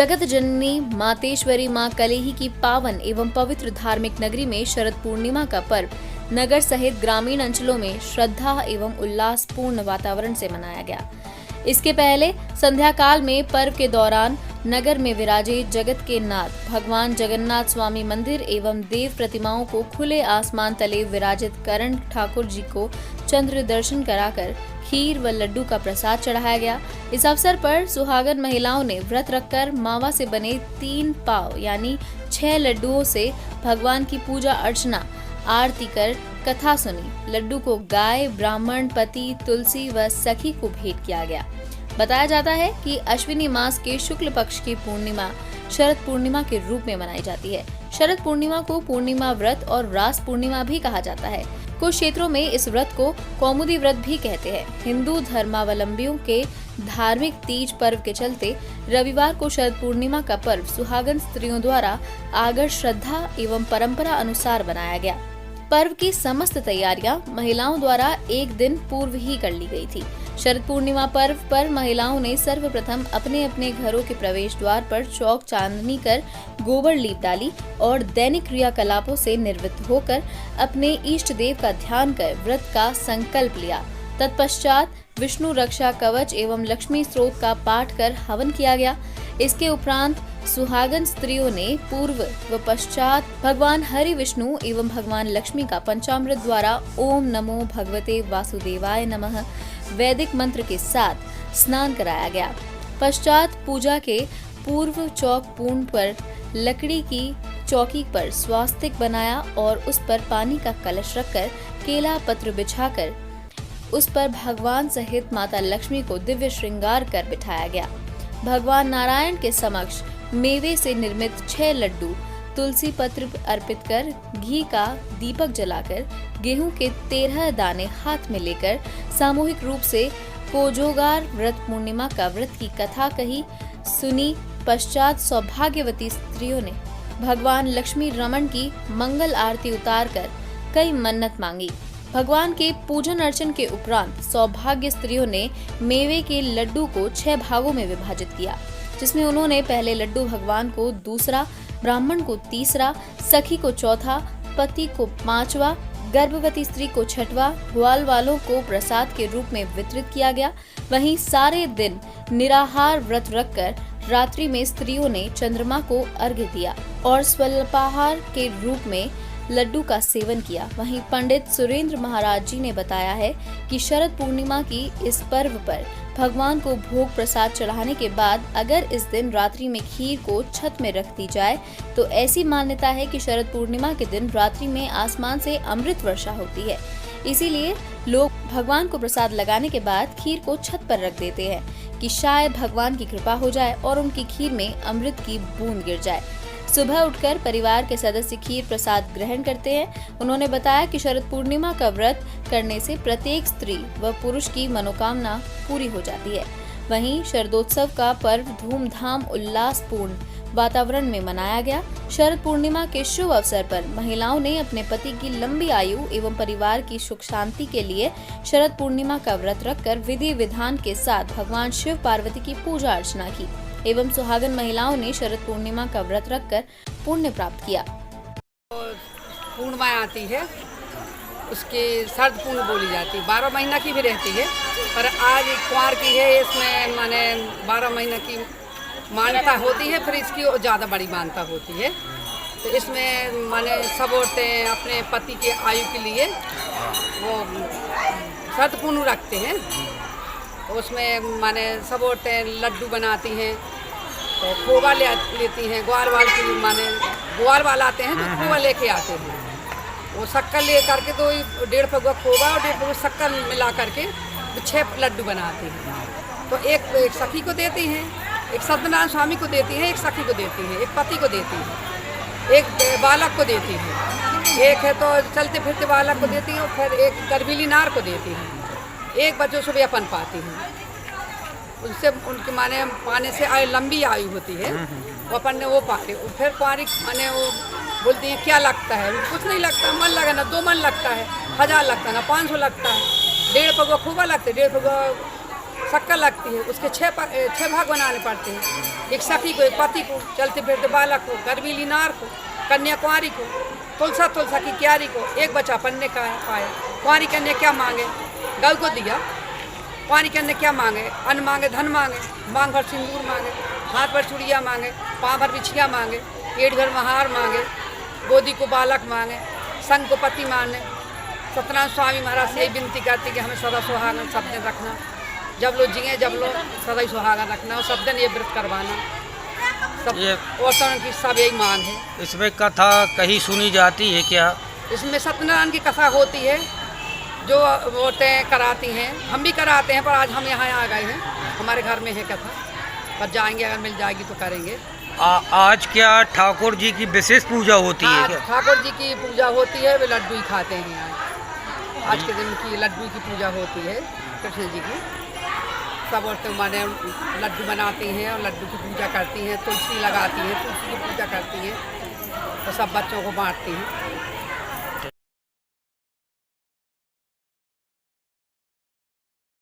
जगत जननी मातेश्वरी मां कलेही की पावन एवं पवित्र धार्मिक नगरी में शरद पूर्णिमा का पर्व नगर सहित ग्रामीण अंचलों में श्रद्धा एवं उल्लासपूर्ण वातावरण से मनाया गया। इसके पहले संध्या काल में पर्व के दौरान नगर में विराजे जगत के नाथ भगवान जगन्नाथ स्वामी मंदिर एवं देव प्रतिमाओं को खुले आसमान तले विराजित करण ठाकुर जी को चंद्र दर्शन कराकर खीर व लड्डू का प्रसाद चढ़ाया गया। इस अवसर पर सुहागन महिलाओं ने व्रत रखकर मावा से बने 3 पाव यानी 6 लड्डुओं से भगवान की पूजा अर्चना आरती कर कथा सुनी। लड्डू को गाय, ब्राह्मण, पति, तुलसी व सखी को भेंट किया गया। बताया जाता है कि अश्विनी मास के शुक्ल पक्ष की पूर्णिमा शरद पूर्णिमा के रूप में मनाई जाती है। शरद पूर्णिमा को पूर्णिमा व्रत और रास पूर्णिमा भी कहा जाता है। कुछ क्षेत्रों में इस व्रत को कौमुदी व्रत भी कहते हैं। हिंदू धर्मावलंबियों के धार्मिक तीज पर्व के चलते रविवार को शरद पूर्णिमा का पर्व सुहागन स्त्रियों द्वारा आगर श्रद्धा एवं परंपरा अनुसार बनाया गया। पर्व की समस्त तैयारियां महिलाओं द्वारा एक दिन पूर्व ही कर ली गई थी। शरद पूर्णिमा पर्व पर महिलाओं ने सर्वप्रथम अपने अपने घरों के प्रवेश द्वार पर चौक चांदनी कर गोबर लीप डाली और दैनिक क्रियाकलापों से निवृत्त होकर अपने इष्ट देव का ध्यान कर व्रत का संकल्प लिया। तत्पश्चात विष्णु रक्षा कवच एवं लक्ष्मी स्त्रोत का पाठ कर हवन किया गया। इसके उपरांत सुहागन स्त्रियों ने पूर्व व पश्चात भगवान हरि विष्णु एवं भगवान लक्ष्मी का पंचामृत द्वारा ओम नमो भगवते वासुदेवाय नमः वैदिक मंत्र के साथ स्नान कराया गया। पश्चात पूजा के पूर्व चौक पूर्ण पर लकड़ी की चौकी पर स्वास्तिक बनाया और उस पर पानी का कलश रखकर केला पत्र बिछाकर उस पर भगवान सहित माता लक्ष्मी को दिव्य श्रृंगार कर बिठाया गया। भगवान नारायण के समक्ष मेवे से निर्मित 6 लड्डू तुलसी पत्र अर्पित कर घी का दीपक जलाकर गेहूं के 13 दाने हाथ में लेकर सामूहिक रूप से कोजोगार व्रत पूर्णिमा का व्रत की कथा कही सुनी। पश्चात सौभाग्यवती स्त्रियों ने भगवान लक्ष्मी रमन की मंगल आरती उतारकर कई मन्नत मांगी। भगवान के पूजन अर्चन के उपरांत सौभाग्य स्त्रियों ने मेवे के लड्डू को 6 भागों में विभाजित किया, जिसमें उन्होंने पहले लड्डू भगवान को दूसरा, ब्राह्मण को तीसरा, सखी को चौथा, पति को 5वां, गर्भवती स्त्री को 6वां, ग्वाल वालों को प्रसाद के रूप में वितरित किया गया। वहीं सारे दिन निराहार व्रत रखकर रात्रि में स्त्रियों ने चंद्रमा को अर्घ्य दिया और स्वल्पाहार के रूप में लड्डू का सेवन किया। वहीं पंडित सुरेंद्र महाराज जी ने बताया है कि शरद पूर्णिमा की इस पर्व पर भगवान को भोग प्रसाद चढ़ाने के बाद अगर इस दिन रात्रि में खीर को छत में रख दी जाए तो ऐसी मान्यता है कि शरद पूर्णिमा के दिन रात्रि में आसमान से अमृत वर्षा होती है। इसीलिए लोग भगवान को प्रसाद लगाने के बाद खीर को छत पर रख देते हैं कि शायद भगवान की कृपा हो जाए और उनकी खीर में अमृत की बूंद गिर जाए। सुबह उठकर परिवार के सदस्य खीर प्रसाद ग्रहण करते हैं। उन्होंने बताया कि शरद पूर्णिमा का व्रत करने से प्रत्येक स्त्री व पुरुष की मनोकामना पूरी हो जाती है। वहीं शरदोत्सव का पर्व धूमधाम उल्लासपूर्ण वातावरण में मनाया गया। शरद पूर्णिमा के शुभ अवसर पर महिलाओं ने अपने पति की लंबी आयु एवं परिवार की सुख शांति के लिए शरद पूर्णिमा का व्रत रखकर विधि विधान के साथ भगवान शिव पार्वती की पूजा अर्चना की एवं सुहागन महिलाओं ने शरद पूर्णिमा का व्रत रखकर पुण्य प्राप्त किया। पूर्णिमा आती है उसके शरद पूर्ण बोली जाती है, 12 महीना की भी रहती है, पर आज कुंवार की है, इसमें माने 12 महीना की मान्यता होती है, फिर इसकी ज़्यादा बड़ी मान्यता होती है। तो इसमें माने सब औरतें अपने पति के आयु के लिए वो शरद पूर्ण रखते हैं। उसमें माने सब औरतें लड्डू बनाती हैं, तो खोवा लेती हैं, ग्वार वाल की माने ग्वार वाल आते हैं तो खोवा लेके आते हैं। वो शक्कर ले करके तो 1.5 पगुआ खोवा और 1.5 पगुआ शक्कर मिला करके 6 लड्डू बनाती हैं। तो एक सखी को देती हैं, एक सत्यनारायण स्वामी को देती हैं, एक सखी को देती हैं, एक पति को देती हैं, एक बालक को देती हैं, एक है तो चलते फिरते बालक को देती हैं और फिर एक गर्भीली नार को देती हैं, एक बच्चों से भी अपन पाती हैं। उनसे उनके माने पाने से आयु लंबी आयु होती है, वो अपन ने वो पाते। फिर कुंवारी माने वो बोलती है क्या लगता है, कुछ नहीं लगता, मन लगा ना 2 मन लगता है, 1000 लगता है ना 500 लगता है, 1.5 पगुआ खूबा लगता है, 1.5 पगुआ शक्कर लगती है, उसके 6 भाग बनाने पड़ते हैं। एक सखी को, एक पति को, चलते फिरते बालक को, गर्भीली नार को, कन्या कुंवारी को, तुलसा की क्यारी को, एक बच्चा पन्ने का पाया। कुंवारी कन्या क्या मांगे? गौ को दिया। कुंवारी कन्या क्या मांगे? अन्न मांगे, धन मांगे, मांग भर सिंदूर मांगे, हाथ भर चूड़िया मांगे, पाँव भर बिछिया मांगे, पेट भर महार मांगे, गोदी को बालक मांगे, संग को पति मांगे। सत्यनारायण स्वामी महाराज से यही विनती करती कि हमें सदा सुहागन सब दिन रखना, जब लोग जिए जब लोग सदा ही सुहागन रखना और सब दिन ये व्रत करवाना। सब औरतों की सब यही मांग है। इसमें कथा कहीं सुनी जाती है क्या? इसमें सत्यनारायण की कथा होती है जो औरतें कराती हैं, हम भी कराते हैं, पर आज हम यहाँ आ गए हैं, हमारे घर में है कथा, पर जाएंगे अगर मिल जाएगी तो करेंगे। आज क्या ठाकुर जी की विशेष पूजा होती है क्या? ठाकुर जी की पूजा होती है, वे लड्डू ही खाते हैं। आज के दिन की लड्डू की पूजा होती है कृष्ण जी की। सब औरतें माने लड्डू बनाती हैं और लड्डू की पूजा करती हैं, तुलसी लगाती हैं, तुलसी की पूजा करती हैं और सब बच्चों को बांटती हैं।